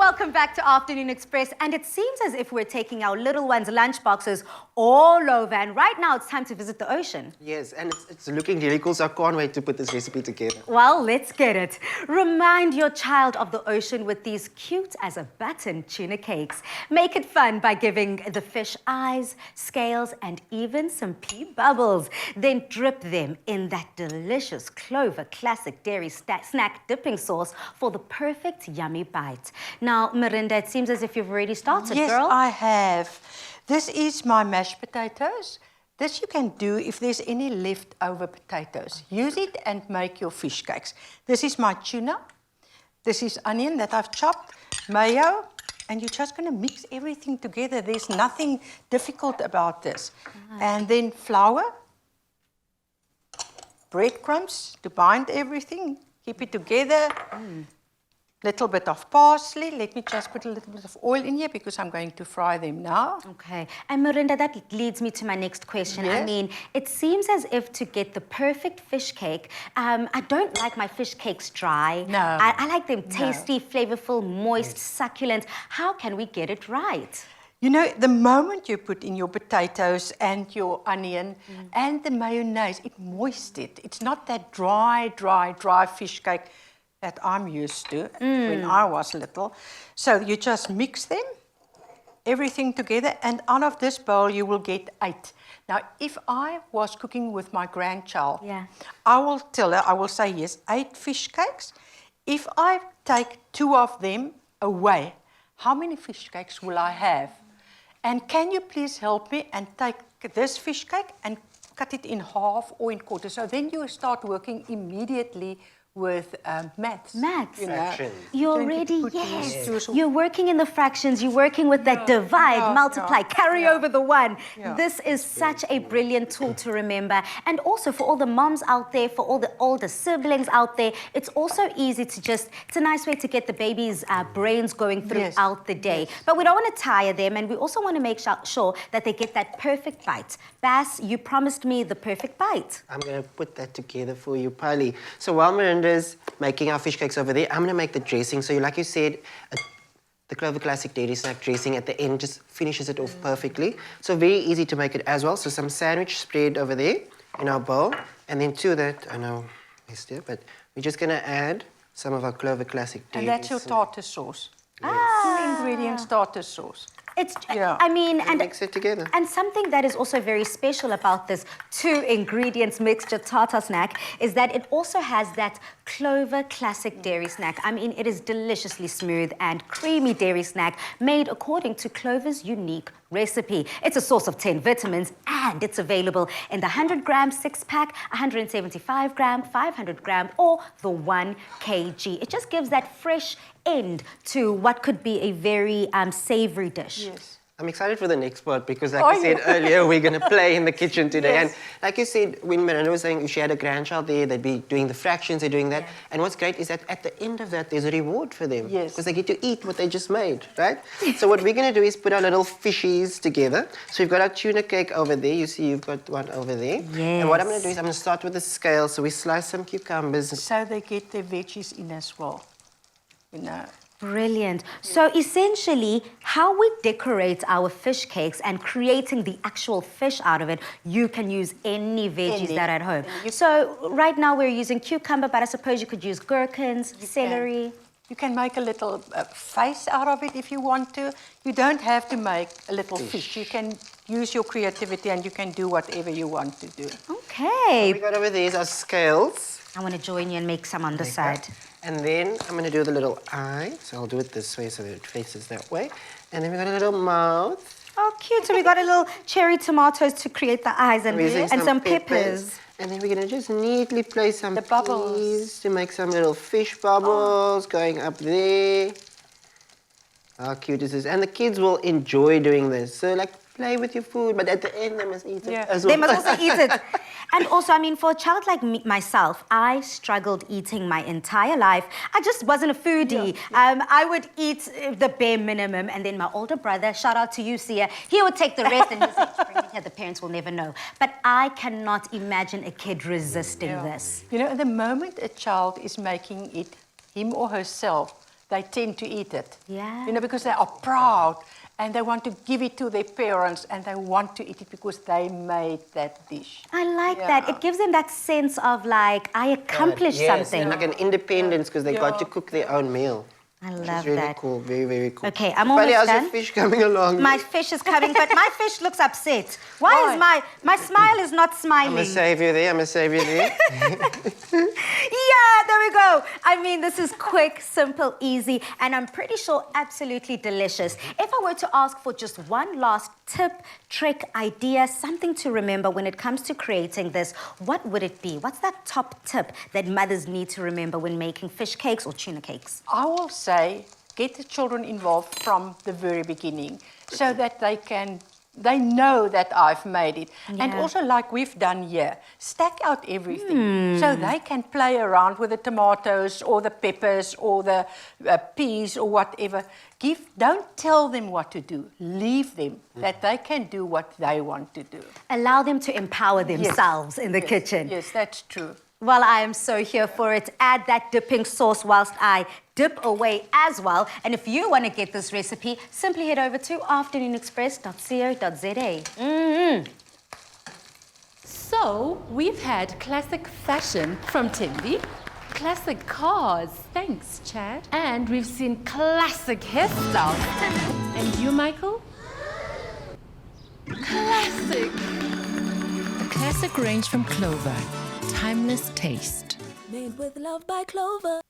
welcome back to Afternoon Express. And it seems as if we're taking our little ones' lunch boxes all over. And right now, it's time to visit the ocean. Yes, and it's looking really cool, so I can't wait to put this recipe together. Well, let's get it. Remind your child of the ocean with these cute as a button tuna cakes. Make it fun by giving the fish eyes, scales, and even some pea bubbles. Then drip them in that delicious Clover Classic Dairy Snack dipping sauce for the perfect yummy bite. Now, Mirinda, it seems as if you've already started, yes, girl. Yes, I have. This is my mashed potatoes. This you can do if there's any leftover potatoes. Use it and make your fish cakes. This is my tuna. This is onion that I've chopped, mayo, and you're just going to mix everything together. There's nothing difficult about this. And then flour, breadcrumbs to bind everything, keep it together. Little bit of parsley. Let me just put a little bit of oil in here because I'm going to fry them now. Okay. And Mirinda, that leads me to my next question. Yes. I mean, it seems as if to get the perfect fish cake, I don't like my fish cakes dry. No. I like them tasty, flavorful, moist, succulent. How can we get it right? You know, the moment you put in your potatoes and your onion and the mayonnaise, it moists it. It's not that dry fish cake that I'm used to when I was little. So you just mix them, everything together, and out of this bowl you will get 8. Now, if I was cooking with my grandchild, I will tell her, I will say, yes, 8 fish cakes. If I take 2 of them away, how many fish cakes will I have? And can you please help me and take this fish cake and cut it in half or in quarters? So then you start working immediately with maths. Maths. You know. Fractions. You're already, yes. You're working in the fractions. You're working with that divide, multiply, carry over the one. This is such a brilliant tool to remember. And also for all the moms out there, for all the older siblings out there, it's also easy to just, it's a nice way to get the baby's brains going throughout the day. But we don't want to tire them, and we also want to make sure that they get that perfect bite. Bass, you promised me the perfect bite. I'm going to put that together for you, Polly. So while Mirinda's making our fish cakes over there, I'm going to make the dressing. So like you said, the Clover Classic Dairy Snack dressing at the end just finishes it off perfectly. So very easy to make it as well. So some sandwich spread over there in our bowl. And then to that, I know, Esther, but we're just going to add some of our Clover Classic Dairy. And that's your tartar sauce. Yes. 2 ingredients tartar sauce. It's, I mean, and mix it together. And something that is also very special about this 2 ingredients mixture tartar snack is that it also has that Clover Classic Dairy Snack. I mean, it is deliciously smooth and creamy dairy snack made according to Clover's unique recipe. It's a source of 10 vitamins, and it's available in the 100-gram 6-pack, 175-gram, 500-gram, or the 1 kg. It just gives that fresh end to what could be a very savory dish. Yes. I'm excited for the next part because, like I said earlier, we're going to play in the kitchen today. Yes. And like you said, when Mirinda was saying if she had a grandchild there, they'd be doing the fractions, they're doing that. And what's great is that at the end of that, there's a reward for them. Yes. Because they get to eat what they just made, right? So what we're going to do is put our little fishies together. So we've got our tuna cake over there. You see you've got one over there. Yes. And what I'm going to do is I'm going to start with the scale. So we slice some cucumbers. So they get their veggies in as well, you know. Brilliant. So essentially, how we decorate our fish cakes and creating the actual fish out of it, you can use any veggies that are at home. So right now we're using cucumber, but I suppose you could use gherkins, celery. You can make a little face out of it if you want to. You don't have to make a little fish. You can use your creativity and you can do whatever you want to do. Okay. What we got over there is our scales. I want to join you and make some on the side. And then I'm going to do the little eye. So I'll do it this way so that it faces that way. And then we got a little mouth. Oh, cute. So we got a little cherry tomatoes to create the eyes and some peppers. And then we're going to just neatly place some bubbles peas to make some little fish bubbles going up there. How cute is this? And the kids will enjoy doing this. So, like, play with your food, but at the end, they must eat it as well. They must also eat it. And also, I mean, for a child like me, myself, I struggled eating my entire life. I just wasn't a foodie. I would eat the bare minimum, and then my older brother, shout out to you, Sia, he would take the rest, and he'd say, bring it here, the parents will never know. But I cannot imagine a kid resisting this. You know, the moment a child is making it him or herself, they tend to eat it. Yeah. You know, because they are proud and they want to give it to their parents and they want to eat it because they made that dish. I like that. Yeah. It gives them that sense of like, I accomplished Yes, something. like an independence because they got to Yeah. cook their own meal. I Which love is really that. cool, very, very cool. Okay, I'm Pali, almost how's done. your fish coming along? My fish is coming, but my fish looks upset. Why Why? is my smile is not I'm smiling? gonna save you there, I'm gonna save you there. Yeah, there we go. I mean, this is quick, simple, easy, and I'm pretty sure absolutely delicious. If I were to ask for just one last tip, trick, idea, something to remember when it comes to creating this, what would it be? What's that top tip that mothers need to remember when making fish cakes or tuna cakes? I will say, get the children involved from the very beginning so that they know that I've made it. And Yeah. also like we've done here, stack out everything so they can play around with the tomatoes or the peppers or the peas or whatever. Don't tell them what to do. Leave them that they can do what they want to do. Allow them to empower themselves in the kitchen. Yes, that's true. Well, I am so here for it. Add that dipping sauce whilst I dip away as well. And if you want to get this recipe, simply head over to afternoonexpress.co.za. So, we've had classic fashion from Timby, classic cars, thanks Chad, and we've seen classic hairstyles. And you, Michael? Classic! A classic range from Clover. Timeless taste. Made with love by Clover.